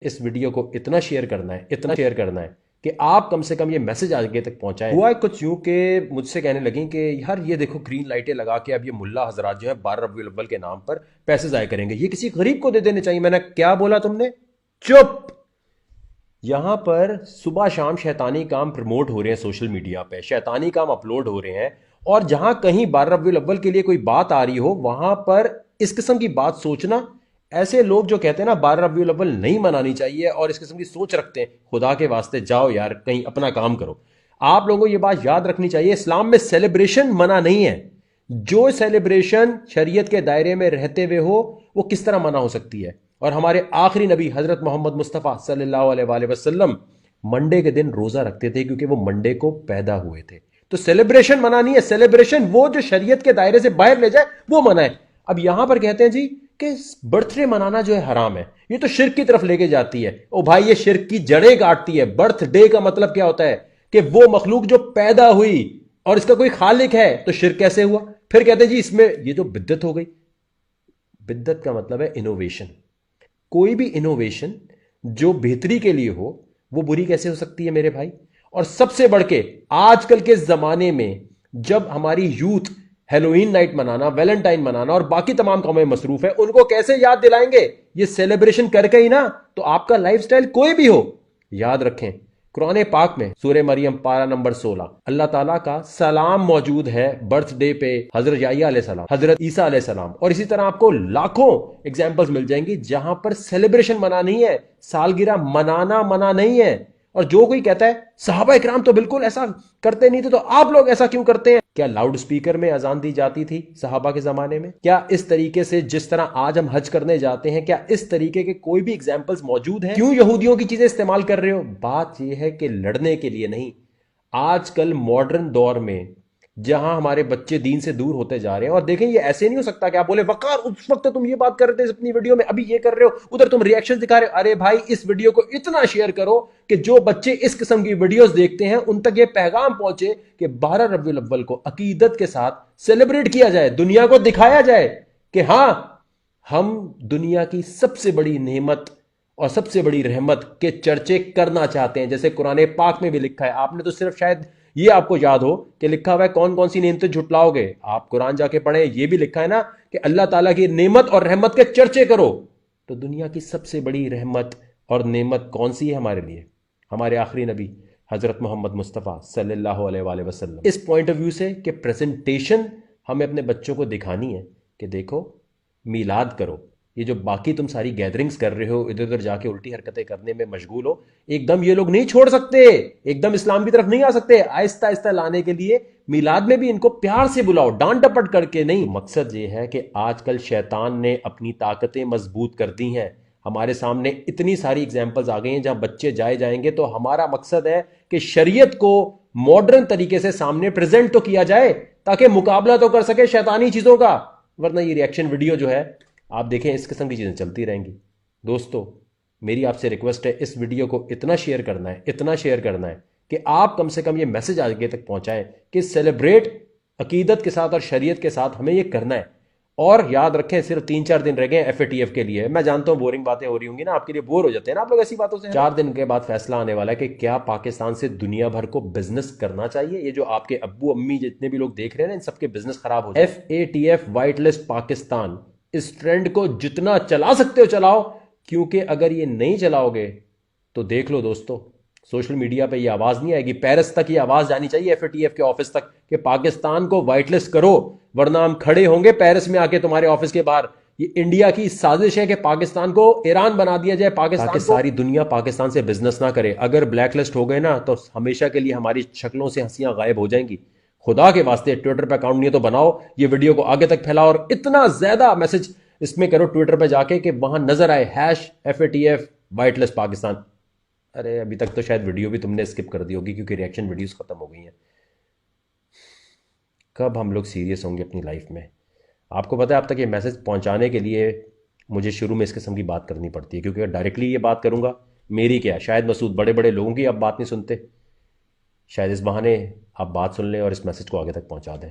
इस वीडियो को इतना शेयर करना है, इतना शेयर करना है कि आप कम से कम ये मैसेज आगे तक पहुंचाएं। हुआ है कुछ यूं कि मुझसे कहने लगी कि यार ये देखो ग्रीन लाइटें लगा के अब ये मुल्ला हजरात जो है 12 रबीउल अव्वल के नाम पर पैसे जाया करेंगे, ये किसी गरीब को दे देने चाहिए। मैंने क्या बोला तुमने? चुप। यहां पर सुबह शाम शैतानी काम प्रमोट हो रहे हैं, सोशल मीडिया पे शैतानी काम अपलोड हो रहे हैं, और जहां कहीं 12 रबीउल अव्वल के लिए कोई बात आ रही हो वहां पर इस किस्म की बात सोचना। ऐसे लोग जो कहते हैं ना 12 रबीउल अव्वल नहीं मनानी चाहिए और इस किस्म की सोच रखते हैं, खुदा के वास्ते जाओ यार कहीं अपना काम करो। आप लोगों को ये बात याद रखनी चाहिए, इस्लाम में सेलिब्रेशन मना नहीं है। जो सेलिब्रेशन शरीयत के दायरे में रहते हुए हो वो किस तरह मना हो सकती है? और हमारे आखिरी नबी हजरत मोहम्मद मुस्तफ़ा सल्लल्लाहु अलैहि वसल्लम मंडे के दिन रोजा रखते थे क्योंकि वो मंडे को पैदा हुए थे। तो सेलिब्रेशन मना नहीं है, सेलिब्रेशन वो जो शरीयत के दायरे से बाहर ले जाए वो मना है। अब यहां पर कहते हैं जी कि बर्थडे मनाना जो है हराम है, ये तो शिर्क की तरफ लेके जाती है। ओ भाई ये शिर्क की जड़ें काटती है। बर्थडे का मतलब क्या होता है कि वो मखलूक जो पैदा हुई और इसका कोई खालिक है, तो शिर्क कैसे हुआ? फिर कहते हैं जी इसमें ये तो बिद्दत हो गई। बिद्दत का मतलब है इनोवेशन। कोई भी इनोवेशन जो बेहतरी के लिए हो वो बुरी कैसे हो सकती है मेरे भाई? और सबसे बढ़ के आजकल के जमाने में जब हमारी यूथ हेलोइन नाइट मनाना, वैलेंटाइन मनाना और बाकी तमाम कामों में मसरूफ है, उनको कैसे याद दिलाएंगे ये सेलिब्रेशन करके ही ना? तो आपका लाइफस्टाइल कोई भी हो, याद रखें कुरान पाक में सूरह मरियम पारा नंबर 16 अल्लाह ताला का सलाम मौजूद है बर्थडे पे हजरत याह्या अलैहिस्सलाम, हजरत ईसा अलैहिस्सलाम, और इसी तरह आपको लाखों एग्जांपल्स मिल जाएंगी जहां पर सेलिब्रेशन मना नहीं है, सालगिरह मनाना मना नहीं है। और जो कोई कहता है सहाबा इकराम तो बिल्कुल ऐसा करते नहीं थे, तो आप लोग ऐसा क्यों करते हैं? क्या लाउड स्पीकर में अजान दी जाती थी सहाबा के जमाने में? क्या इस तरीके से जिस तरह आज हम हज करने जाते हैं, क्या इस तरीके के कोई भी एग्जाम्पल्स मौजूद हैं? क्यों यहूदियों की चीजें इस्तेमाल कर रहे हो? बात यह है कि लड़ने के लिए नहीं। आजकल मॉडर्न दौर में जहां हमारे बच्चे दीन से दूर होते जा रहे हैं, और देखें ये ऐसे नहीं हो सकता कि आप बोले वकार उस वक्त तुम ये बात कर रहे थे अपनी वीडियो में, अभी ये कर रहे हो, उधर तुम रिएक्शन दिखा रहे हो। अरे भाई इस वीडियो को इतना शेयर करो कि जो बच्चे इस किस्म की वीडियोस देखते हैं उन तक ये पैगाम पहुंचे कि 12 रबीउल अव्वल को अकीदत के साथ सेलिब्रेट किया जाए, दुनिया को दिखाया जाए कि हां हम दुनिया की सबसे बड़ी नेमत और सबसे बड़ी रहमत के चर्चे करना चाहते हैं। जैसे कुरान पाक में भी लिखा है, आपने तो सिर्फ शायद ये आपको याद हो कि लिखा हुआ है कौन कौन सी नेमतें झुटलाओगे, आप कुरान जाके पढ़ें, ये भी लिखा है ना कि अल्लाह ताला की नेमत और रहमत के चर्चे करो। तो दुनिया की सबसे बड़ी रहमत और नेमत कौन सी है हमारे लिए? हमारे आखिरी नबी हजरत मोहम्मद मुस्तफ़ा सल्लल्लाहु अलैहि वसल्लम। इस पॉइंट ऑफ व्यू से कि प्रेजेंटेशन हमें अपने बच्चों को दिखानी है कि देखो मीलाद करो, ये जो बाकी तुम सारी गैदरिंग्स कर रहे हो, इधर उधर जाके उल्टी हरकतें करने में मशगूल हो, एकदम ये लोग नहीं छोड़ सकते, एकदम इस्लाम की तरफ नहीं आ सकते। आहिस्ता आहिस्ता लाने के लिए मीलाद में भी इनको प्यार से बुलाओ, डांट डपट करके नहीं। मकसद ये है कि आजकल शैतान ने अपनी ताकतें मजबूत कर दी हैं। हमारे सामने इतनी सारी एग्जाम्पल्स आ गई हैं जहां बच्चे जाए जाएंगे, तो हमारा मकसद है कि शरीयत को मॉडर्न तरीके से सामने प्रेजेंट तो किया जाए ताकि मुकाबला तो कर सके शैतानी चीजों का। वरना ये रिएक्शन वीडियो जो है आप देखें, इस किस्म की चीज़ें चलती रहेंगी। दोस्तों मेरी आपसे रिक्वेस्ट है, इस वीडियो को इतना शेयर करना है, इतना शेयर करना है कि आप कम से कम ये मैसेज आगे तक पहुंचाएं कि सेलिब्रेट अकीदत के साथ और शरीयत के साथ हमें ये करना है। और याद रखें सिर्फ 3-4 दिन रह गए FATF के लिए। मैं जानता हूं बोरिंग बातें हो रही होंगी ना, आपके लिए बोर हो जाते हैं ना आप लोग ऐसी बातों से। 4 दिन के बाद फैसला आने वाला है कि क्या पाकिस्तान से दुनिया भर को बिजनेस करना चाहिए। ये जो आपके अब्बू अम्मी जितने भी लोग देख रहे हैं ना, इन सबके बिजनेस खराब हो जाए। FATF व्हाइट लिस्ट पाकिस्तान, इस ट्रेंड को जितना चला सकते हो चलाओ, क्योंकि अगर ये नहीं चलाओगे तो देख लो दोस्तों, सोशल मीडिया पे ये आवाज नहीं आएगी, पेरिस तक ये आवाज जानी चाहिए FATF के ऑफिस तक कि पाकिस्तान को व्हाइट लिस्ट करो, वरना हम खड़े होंगे पेरिस में आके तुम्हारे ऑफिस के बाहर। ये इंडिया की साजिश है कि पाकिस्तान को ईरान बना दिया जाए, पाकिस्तान को सारी दुनिया पाकिस्तान से बिजनेस ना करे। अगर ब्लैक लिस्ट हो गए ना तो हमेशा के लिए हमारी शक्लों से हंसियां गायब हो जाएंगी। खुदा के वास्ते ट्विटर पे अकाउंट नहीं है तो बनाओ, ये वीडियो को आगे तक फैलाओ और इतना ज्यादा मैसेज इसमें करो ट्विटर पे जाके कि वहां नजर आए #FATF व्हाइट लिस्ट पाकिस्तान। अरे अभी तक तो शायद वीडियो भी तुमने स्किप कर दी होगी क्योंकि रिएक्शन वीडियोस खत्म हो गई हैं। कब हम लोग सीरियस होंगे अपनी लाइफ में? आपको पता है अब तक ये मैसेज पहुंचाने के लिए मुझे शुरू में इस किस्म की बात करनी पड़ती है, क्योंकि अगर डायरेक्टली ये बात करूंगा, मेरी क्या शायद मसूद बड़े बड़े लोगों की अब बात नहीं सुनते, शायद इस बहाने आप बात सुन लें और इस मैसेज को आगे तक पहुंचा दें।